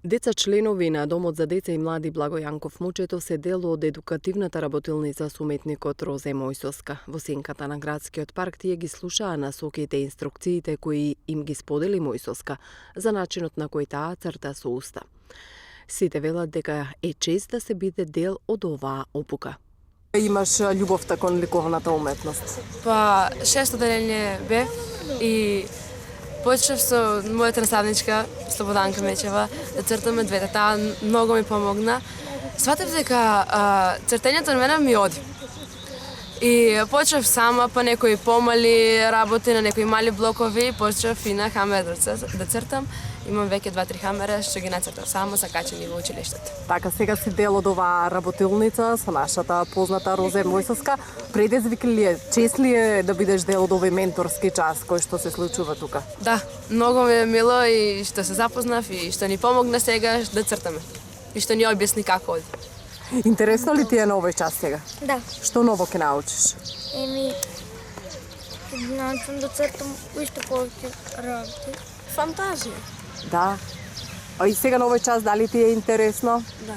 Деца членови на Домот за деца и млади Благо Јанков Мучетов се дел од едукативната работилница со уметникот Розе Мојсоска. Во сенката на градскиот парк тие ги слушаа насоките и инструкциите кои им ги сподели Мојсоска за начинот на кој таа црта со уста. Сите велат дека е чест да се биде дел од оваа опука. Имаш љубовта кон ликовната уметност? Па, 6 оделение бев и почнав со мојата наставничка Слободанка Мечева да цртаме двете. Таа многу ми помогна. Сватев дека цртењето на мене ми оди. И почнав сама по некои помали работи на некои мали блокови, почнав и на хамер да цртам. Имам веќе 2-3 хамера што ги нацртав само закачени во училиштето. Така, сега си дел од оваа работилница со нашата позната Розе Мојсоска. Предизвик ли е, чест ли е да бидеш дел од овој менторски час кој што се случува тука? Да, многу ми е мило и што се запознав и што ни помогна сега да цртаме. И што ни објасни како оди. Интересно ли ти е на овој час сега? Да. Што ново ќе научиш? Научам да цртам уште повеќе работи. Фантазија. Да. А и сега на овој час дали ти е интересно? Да.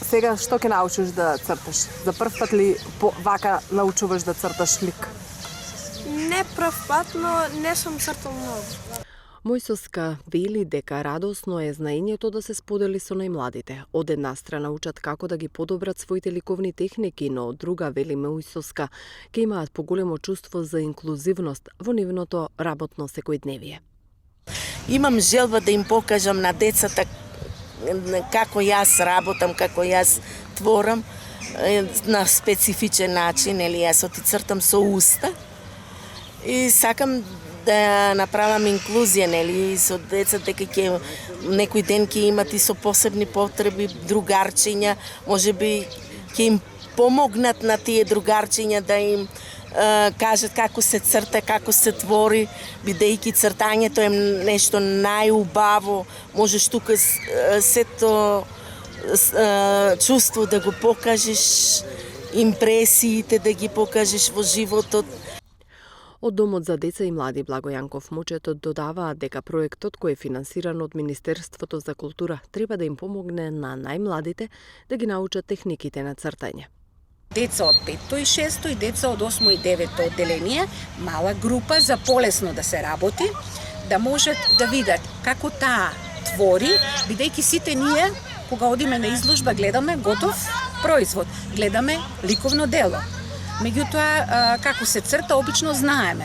Сега што ќе научиш да црташ? За прв пат ли вака научуваш да црташ лик? Не прв пат, но не сум цртал многу. Мојсоска вели дека радосно е знаењето да се сподели со најмладите. Од една страна учат како да ги подобрат своите ликовни техники, но од друга, вели Мојсоска, ќе имаат поголемо чувство за инклузивност во нивното работно секојдневие. Имам желба да им покажам на децата како јас работам, како јас творам на специфичен начин, или јас оти цртам со уста и сакам да направам инклузија, нели, со децата дека ќе некој ден ќе имат и со посебни потреби, другарчиња, можеби ќе им помогнат на тие другарчиња да им кажат како се црта, како се твори, бидејќи цртањето е нешто најубаво, можеш тука сето чувство да го покажеш, импресиите да ги покажеш во животот. Од Домот за деца и млади Благо Јанков Мучетот додаваат дека проектот кој е финансиран од Министерството за култура треба да им помогне на најмладите да ги научат техниките на цртање. Деца од 5 и 6 и деца од 8 и 9 одделение, мала група за полесно да се работи, да можат да видат како таа твори, бидејќи сите ние кога одиме на изложба гледаме готов производ, гледаме ликовно дело. Меѓутоа, како се црта, обично знаеме.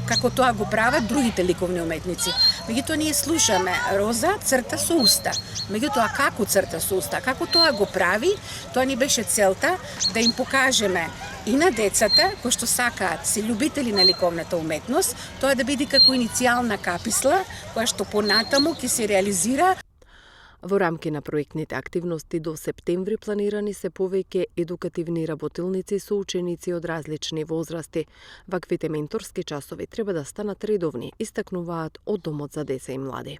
Како тоа го прават другите ликовни уметници. Меѓутоа, ние слушаме Роза црта со уста. Меѓутоа, како црта со уста, како тоа го прави, тоа ни беше целта да им покажеме и на децата, кои што сакаат, се љубители на ликовната уметност, тоа да биде како иницијална каписла, која што понатаму ќе се реализира. Во рамки на проектните активности до септември планирани се повеќе едукативни работилници со ученици од различни возрасти. Ваквите менторски часови треба да станат редовни, истакнуваат од Домот за деца и млади.